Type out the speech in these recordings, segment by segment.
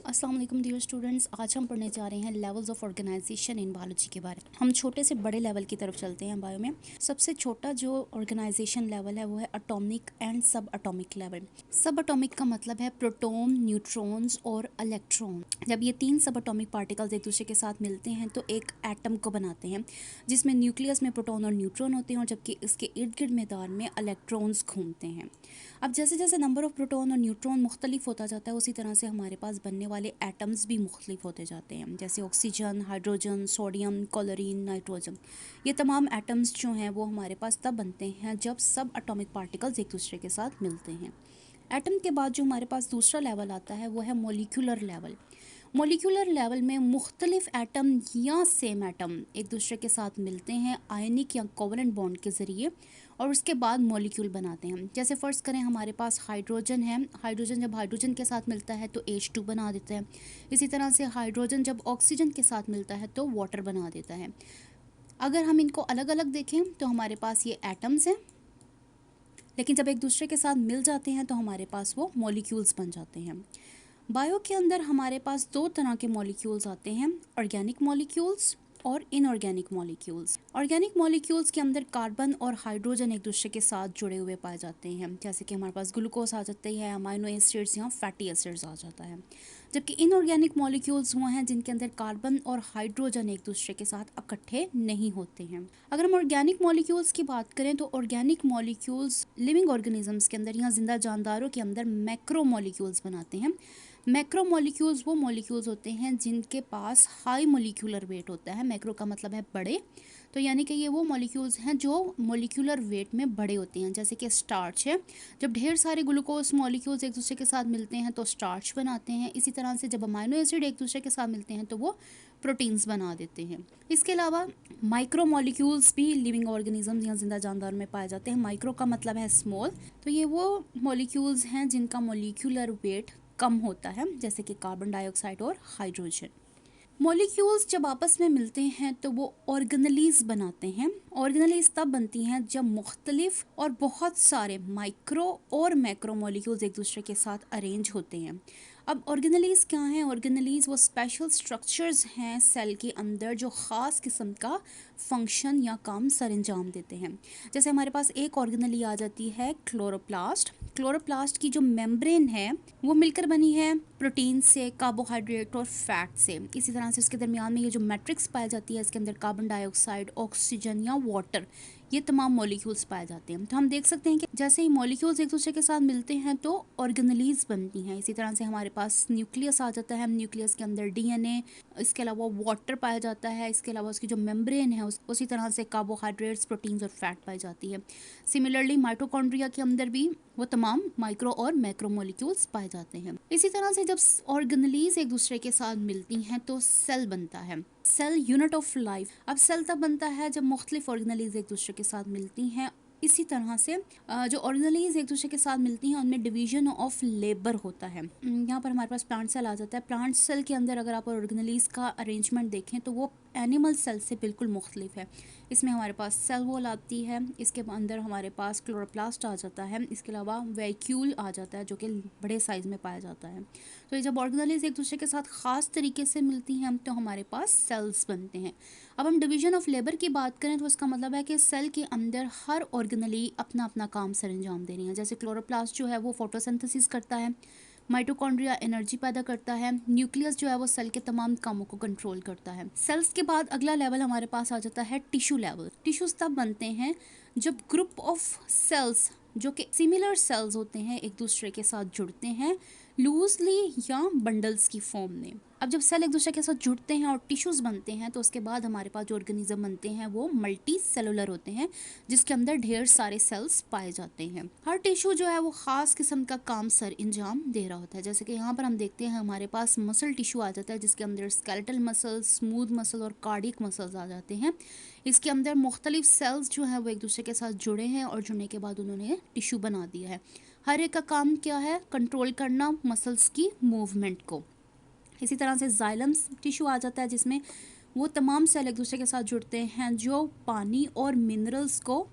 अस्सलाम वालेकुम dear students. आज हम पढ़ने जा रहे हैं levels of organisation in biology के बारे में। हम छोटे से बड़े लेवल की तरफ चलते हैं बायो में। सबसे छोटा जो ऑर्गेनाइजेशन लेवल है वो है एटॉमिक एंड सब एटॉमिक लेवल। सब एटॉमिक का मतलब है प्रोटॉन, न्यूट्रॉन्स और इलेक्ट्रॉन। जब ये तीन सब एटॉमिक पार्टिकल्स एक दूसरे के साथ मिलते हैं तो एक एटम को बनाते हैं, जिसमें न्यूक्लियस में प्रोटॉन और न्यूट्रॉन होते हैं और जबकि इसके इर्द गिर्द मैदान में इलेक्ट्रॉन्स घूमते हैं। अब जैसे जैसे नंबर ऑफ प्रोटॉन और न्यूट्रॉन मुख्तलिफ होता जाता है, उसी तरह से हमारे पास बनने वाले एटम्स भी मुख्तलिफ होते जाते हैं। जैसे oxygen, hydrogen, sodium, chlorine, nitrogen, ये तमाम एटम्स जो हैं वो हमारे पास तब बनते हैं जब सब एटॉमिक पार्टिकल्स एक दूसरे के साथ मिलते हैं। एटम के बाद जो हमारे पास दूसरा लेवल आता है वो है मोलिकुलर लेवल। मोलिकुलर लेवल में मुख्तलिफ एटम या सेम एटम एक दूसरे के साथ मिलते हैं आयनिक या कोवलेंट बॉन्ड के ज़रिए और उसके बाद मॉलिक्यूल बनाते हैं। जैसे फ़र्ज़ करें हमारे पास हाइड्रोजन है, हाइड्रोजन जब हाइड्रोजन के साथ मिलता है तो H2 बना देता है। इसी तरह से हाइड्रोजन जब ऑक्सीजन के साथ मिलता है तो वाटर बना देता है। अगर हम इनको अलग अलग देखें तो हमारे पास ये एटम्स हैं, लेकिन जब एक दूसरे के साथ मिल जाते हैं तो हमारे पास वो मॉलिक्यूल्स बन जाते हैं। बायो के अंदर हमारे पास दो तरह के मॉलिक्यूल्स आते हैं, ऑर्गेनिक मॉलिक्यूल्स और इनऑर्गेनिक मॉलिक्यूल्स। ऑर्गेनिक मॉलिक्यूल्स के अंदर कार्बन और हाइड्रोजन एक दूसरे के साथ जुड़े हुए पाए जाते हैं, जैसे कि हमारे पास ग्लूकोज आ जाते हैं, अमाइनो एसिड्स या फैटी एसिड्स आ जाता है। जबकि इनऑर्गेनिक मॉलिक्यूल्स वो हैं जिनके अंदर कार्बन और हाइड्रोजन एक दूसरे के साथ इकट्ठे नहीं होते हैं। अगर हम ऑर्गेनिक मॉलिक्यूल्स की बात करें तो ऑर्गेनिक मॉलिक्यूल्स लिविंग ऑर्गेनिजम्स के अंदर या जिंदा जानदारों के अंदर मैक्रो मॉलिक्यूल्स बनाते हैं। मैक्रो मॉलिक्यूल्स वो मॉलिक्यूल्स होते हैं जिनके पास हाई मॉलिक्यूलर वेट होता है। मैक्रो का मतलब है बड़े, तो यानी कि ये वो मॉलिक्यूल्स हैं जो मॉलिक्यूलर वेट में बड़े होते हैं। जैसे कि स्टार्च है, जब ढेर सारे ग्लूकोज मॉलिक्यूल्स एक दूसरे के साथ मिलते हैं तो स्टार्च बनाते हैं। इसी तरह से जब अमाइनो एसिड एक दूसरे के साथ मिलते हैं तो वो प्रोटीन्स बना देते हैं। इसके अलावा माइक्रो मॉलिक्यूल्स भी लिविंग ऑर्गेनिजम्स या जिंदा जानदार में पाए जाते हैं। माइक्रो का मतलब है स्मॉल, तो ये वो मॉलिक्यूल्स हैं जिनका मॉलिक्यूलर वेट कम होता है, जैसे कि कार्बन डाइऑक्साइड और हाइड्रोजन। मॉलिक्यूल्स जब आपस में मिलते हैं तो वो ऑर्गेनेलीज बनाते हैं। ऑर्गेनेलीज तब बनती हैं जब मुख्तलिफ और बहुत सारे माइक्रो और मैक्रो मॉलिक्यूल्स एक दूसरे के साथ अरेंज होते हैं। अब ऑर्गेनेलीज क्या हैं? ऑर्गेनेलीज वो स्पेशल स्ट्रक्चर्स हैं सेल के अंदर जो ख़ास किस्म का फंक्शन या काम सर अंजाम देते हैं। जैसे हमारे पास एक ऑर्गेनेली आ जाती है क्लोरोप्लास्ट। क्लोरोप्लास्ट की जो मेम्ब्रेन है वो मिलकर बनी है प्रोटीन से, कार्बोहाइड्रेट और फैट से। इसी तरह से उसके दरमियान में ये जो मैट्रिक्स पाई जाती है, इसके अंदर कार्बन डाइऑक्साइड, ऑक्सीजन या वाटर, ये तमाम मॉलिक्यूल्स पाए जाते हैं। तो हम देख सकते हैं कि जैसे ही मॉलिक्यूल्स एक दूसरे के साथ मिलते हैं तो ऑर्गेनेलीज बनती हैं। इसी तरह से हमारे पास न्यूक्लियस आ जाता है, न्यूक्लियस के अंदर डीएनए, इसके अलावा वाटर पाया जाता है, इसके अलावा उसकी जो मेम्ब्रेन है उसी तरह से कार्बोहाइड्रेट्स, प्रोटीन्स और फैट पाई जाती है। सिमिलरली माइटोकॉन्ड्रिया के अंदर भी वो तमाम माइक्रो और मैक्रो मॉलिक्यूल्स पाए जाते हैं। इसी तरह से जब ऑर्गेनेलीज एक दूसरे के साथ मिलती हैं तो सेल बनता है। Cell unit of life. अब सेल तब बनता है जब मुख्तलिफ ऑर्गेनेलीज एक दूसरे के साथ मिलती हैं। इसी तरह से जो ऑर्गेनेलीज एक दूसरे के साथ मिलती हैं उनमें डिवीजन ऑफ लेबर होता है। यहाँ पर हमारे पास प्लांट सेल आ जाता है। प्लांट सेल के अंदर अगर आप ऑर्गेनेलीज का अरेंजमेंट देखें तो वो एनिमल सेल से बिल्कुल मुख्तलिफ है। इसमें हमारे पास सेल वॉल आती है, इसके अंदर हमारे पास क्लोरोप्लास्ट आ जाता है, इसके अलावा वैक्यूल आ जाता है जो कि बड़े साइज़ में पाया जाता है। तो ये जब ऑर्गेनेलीज एक दूसरे के साथ ख़ास तरीके से मिलती हैं तो हमारे पास सेल्स बनते हैं। अब हम डिवीजन ऑफ लेबर की बात करें तो इसका मतलब है कि सेल के अंदर हर ऑर्गेनेली अपना अपना काम सर अंजाम दे रही है। जैसे क्लोरोप्लास्ट जो है वो फोटोसिंथेसिस करता है, माइटोकॉन्ड्रिया एनर्जी पैदा करता है, न्यूक्लियस जो है वो सेल के तमाम कामों को कंट्रोल करता है। सेल्स के बाद अगला लेवल हमारे पास आ जाता है टिश्यू लेवल। टिश्यूज तब बनते हैं जब ग्रुप ऑफ सेल्स जो कि सिमिलर सेल्स होते हैं एक दूसरे के साथ जुड़ते हैं लूजली या बंडल्स की फॉर्म में। अब जब सेल एक दूसरे के साथ जुड़ते हैं और टिश्यूज बनते हैं तो उसके बाद हमारे पास जो ऑर्गेनिज्म बनते हैं वो मल्टी सेलुलर होते हैं, जिसके अंदर ढेर सारे सेल्स पाए जाते हैं। हर टिश्यू जो है वो खास किस्म का काम सर अंजाम दे रहा होता है। जैसे कि यहाँ पर हम देखते हैं हमारे पास मसल टिश्यू आ जाता है जिसके अंदर स्केलेटल मसल, स्मूथ मसल और कार्डियक मसल्स आ जाते हैं। इसके अंदर मुख्तलिफ सेल्स जो हैं वो एक दूसरे के साथ जुड़े हैं और जुड़ने के बाद उन्होंने टिश्यू बना दिया है। हर एक का काम क्या है? कंट्रोल करना मसल्स की मूवमेंट को। इसी तरह से जाइलम टिश्यू आ जाता है जिसमें वो तमाम सेल एक दूसरे के साथ जुड़ते हैं जो पानी और मिनरल्स को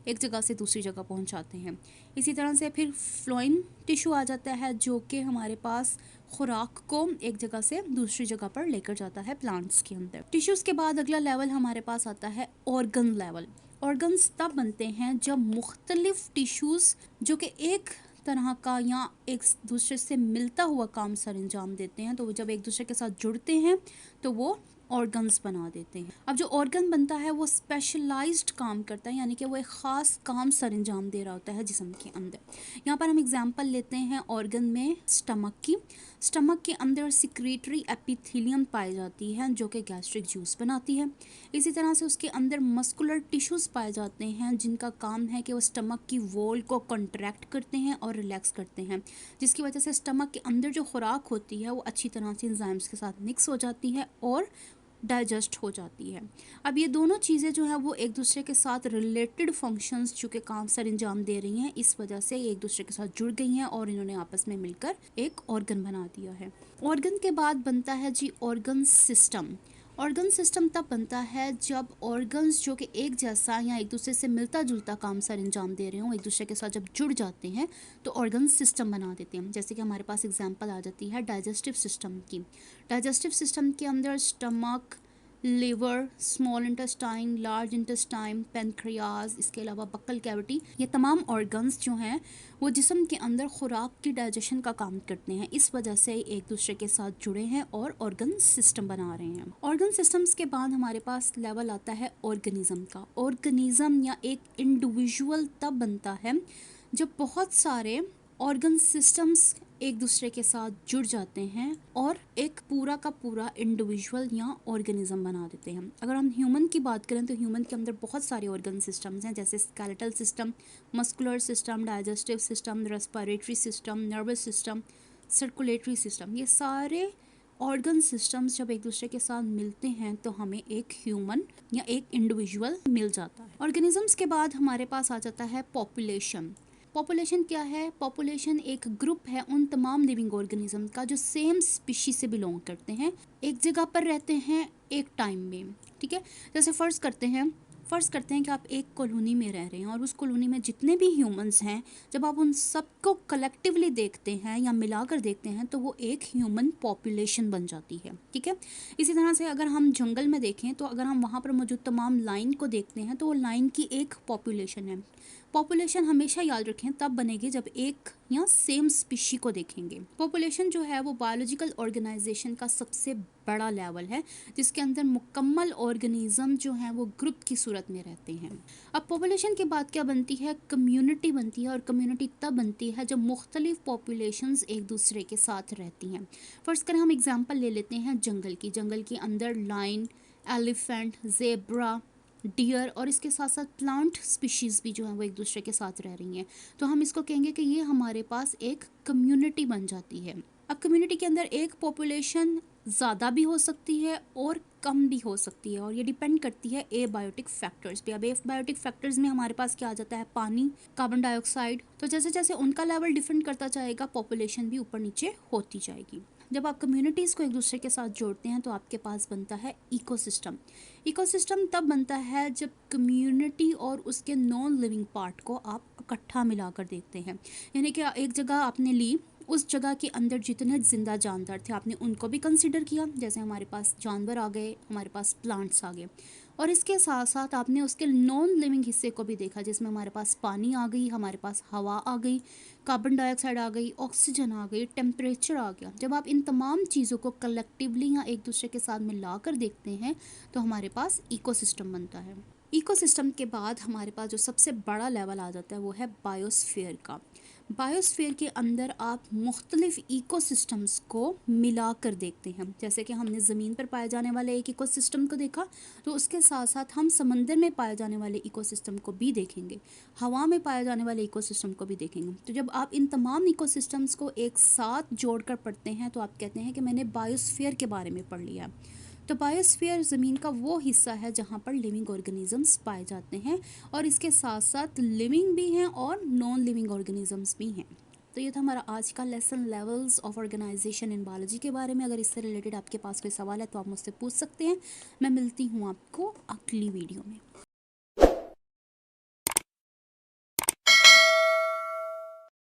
एक जगह से दूसरी जगह पहुंचाते हैं। इसी तरह से फिर फ्लोएम टिश्यू आ जाता है जो कि हमारे पास खुराक को एक जगह से दूसरी जगह पर लेकर जाता है प्लांट्स के अंदर। टिश्यूज के बाद अगला लेवल हमारे पास आता है ऑर्गन लेवल। ऑर्गन्स तब बनते हैं जब मुख्तलिफ टिश्यूज जो कि एक तरह का या एक दूसरे से मिलता हुआ काम सर अंजाम देते हैं, तो वो जब एक दूसरे के साथ जुड़ते हैं तो वो ऑर्गन्स बना देते हैं। अब जो ऑर्गन बनता है वो स्पेशलाइज्ड काम करता है, यानी कि वो एक ख़ास काम सर अंजाम दे रहा होता है जिस्म के अंदर। यहाँ पर हम एग्जांपल लेते हैं ऑर्गन में स्टमक की। स्टमक के अंदर सिक्रीटरी एपिथेलियम पाई जाती है जो कि गैस्ट्रिक जूस बनाती है। इसी तरह से उसके अंदर मस्कुलर टिश्यूज़ पाए जाते हैं जिनका काम है कि वो स्टमक की वॉल को कॉन्ट्रैक्ट करते हैं और रिलैक्स करते हैं, जिसकी वजह से स्टमक के अंदर जो खुराक होती है वो अच्छी तरह से एंजाइम्स के साथ मिक्स हो जाती है और डाइजेस्ट हो जाती है। अब ये दोनों चीज़ें जो है वो एक दूसरे के साथ रिलेटेड फंक्शंस चूँकि काम सर अंजाम दे रही हैं, इस वजह से एक दूसरे के साथ जुड़ गई हैं और इन्होंने आपस में मिलकर एक ऑर्गन बना दिया है। ऑर्गन के बाद बनता है जी ऑर्गन सिस्टम। ऑर्गन सिस्टम तब बनता है जब ऑर्गन्स जो कि एक जैसा या एक दूसरे से मिलता जुलता काम सर अंजाम दे रहे हों, एक दूसरे के साथ जब जुड़ जाते हैं तो ऑर्गन सिस्टम बना देते हैं। जैसे कि हमारे पास एग्जांपल आ जाती है डाइजेस्टिव सिस्टम की। डाइजेस्टिव सिस्टम के अंदर stomach, liver, small intestine, large intestine, pancreas, इसके अलावा बक्कल कैविटी, ये तमाम ऑर्गन्स जो हैं वो जिस्म के अंदर खुराक की डाइजेशन का काम करते हैं। इस वजह से एक दूसरे के साथ जुड़े हैं और ऑर्गन सिस्टम बना रहे हैं। ऑर्गन सिस्टम्स के बाद हमारे पास लेवल आता है ऑर्गेनिज्म का। ऑर्गेनिज्म या एक इंडिविजुअल तब बनता है जब बहुत सारे ऑर्गन सिस्टम्स एक दूसरे के साथ जुड़ जाते हैं और एक पूरा का पूरा इंडिविजुअल या ऑर्गेनिज्म बना देते हैं। अगर हम ह्यूमन की बात करें तो ह्यूमन के अंदर बहुत सारे ऑर्गन सिस्टम्स हैं, जैसे skeletal system, muscular system, digestive system, respiratory system, nervous system, circulatory system. ये सारे ऑर्गन सिस्टम्स जब एक दूसरे के साथ मिलते हैं तो हमें एक ह्यूमन या एक इंडिविजुअल मिल जाता है। ऑर्गेनिजम्स के बाद हमारे पास आ जाता है पॉपुलेशन। पॉपुलेशन क्या है? पॉपुलेशन एक ग्रुप है उन तमाम लिविंग ऑर्गेनिज्म का जो सेम स्पीशीज से बिलोंग करते हैं, एक जगह पर रहते हैं एक टाइम में। ठीक है, जैसे फ़र्ज़ करते हैं कि आप एक कॉलोनी में रह रहे हैं और उस कॉलोनी में जितने भी ह्यूमंस हैं, जब आप उन सबको कलेक्टिवली देखते हैं या मिलाकर देखते हैं तो वो एक ह्यूमन पॉपुलेशन बन जाती है। ठीक है, इसी तरह से अगर हम जंगल में देखें तो अगर हम वहाँ पर मौजूद तमाम लाइन को देखते हैं तो वो लाइन की एक पॉपुलेशन है। पॉपुलेशन हमेशा याद रखें तब बनेगी जब एक या सेम स्पीशी को देखेंगे। पॉपुलेशन जो है वो बायोलॉजिकल ऑर्गेनाइजेशन का सबसे बड़ा लेवल है जिसके अंदर मुकम्मल ऑर्गेनिज्म जो हैं वो ग्रुप की सूरत में रहते हैं। अब पॉपुलेशन के बाद क्या बनती है? कम्युनिटी बनती है, और कम्युनिटी तब बनती है जब मुख्तलिफ पॉपुलेशंस एक दूसरे के साथ रहती हैं। फ़र्ज़ करें हम एग्जांपल ले लेते हैं जंगल की। जंगल के अंदर लाइन, एलिफेंट, ज़ेब्रा, डियर और इसके साथ साथ प्लांट स्पीशीज़ भी जो है वो एक दूसरे के साथ रह रही हैं, तो हम इसको कहेंगे कि ये हमारे पास एक कम्युनिटी बन जाती है। अब कम्युनिटी के अंदर एक पॉपुलेशन ज़्यादा भी हो सकती है और कम भी हो सकती है, और ये डिपेंड करती है एबायोटिक फैक्टर्स पे। अब एबायोटिक फैक्टर्स में हमारे पास क्या आ जाता है? पानी, कार्बन डाइऑक्साइड। तो जैसे जैसे उनका लेवल डिफरेंट करता जाएगा पॉपुलेशन भी ऊपर नीचे होती जाएगी। जब आप कम्युनिटीज़ को एक दूसरे के साथ जोड़ते हैं तो आपके पास बनता है इकोसिस्टम। इकोसिस्टम तब बनता है जब कम्युनिटी और उसके नॉन लिविंग पार्ट को आप इकट्ठा मिलाकर देखते हैं, यानी कि एक जगह आपने ली, उस जगह के अंदर जितने ज़िंदा जानदार थे आपने उनको भी कंसिडर किया, जैसे हमारे पास जानवर आ गए, हमारे पास प्लांट्स आ गए, और इसके साथ साथ आपने उसके नॉन लिविंग हिस्से को भी देखा, जिसमें हमारे पास पानी आ गई, हमारे पास हवा आ गई, कार्बन डाइऑक्साइड आ गई, ऑक्सीजन आ गई, टेम्परेचर आ गया। जब आप इन तमाम चीज़ों को कलेक्टिवली या एक दूसरे के साथ मिला कर देखते हैं तो हमारे पास इकोसिस्टम बनता है। इकोसिस्टम के बाद हमारे पास जो सबसे बड़ा लेवल आ जाता है वो है बायोस्फीयर का। बायोस्फीयर के अंदर आप मुख्तलिफ इकोसिस्टम्स को मिला कर देखते हैं। जैसे कि हमने ज़मीन पर पाए जाने वाले एक इकोसिस्टम को देखा, तो उसके साथ साथ हम समंदर में पाए जाने वाले इकोसिस्टम को भी देखेंगे, हवा में पाए जाने वाले इकोसिस्टम को भी देखेंगे। तो जब आप इन तमाम इकोसिस्टम्स को एक साथ जोड़कर पढ़ते हैं तो आप कहते हैं कि मैंने बायोस्फीयर के बारे में पढ़ लिया। तो बायोस्फीयर ज़मीन का वो हिस्सा है जहाँ पर लिविंग ऑर्गेनिजम्स पाए जाते हैं, और इसके साथ साथ लिविंग भी हैं और नॉन लिविंग ऑर्गेनिजम्स भी हैं। तो ये था हमारा आज का lesson, levels of organisation in biology के बारे में। अगर इससे रिलेटेड आपके पास कोई सवाल है तो आप मुझसे पूछ सकते हैं। मैं मिलती हूँ आपको अगली वीडियो में।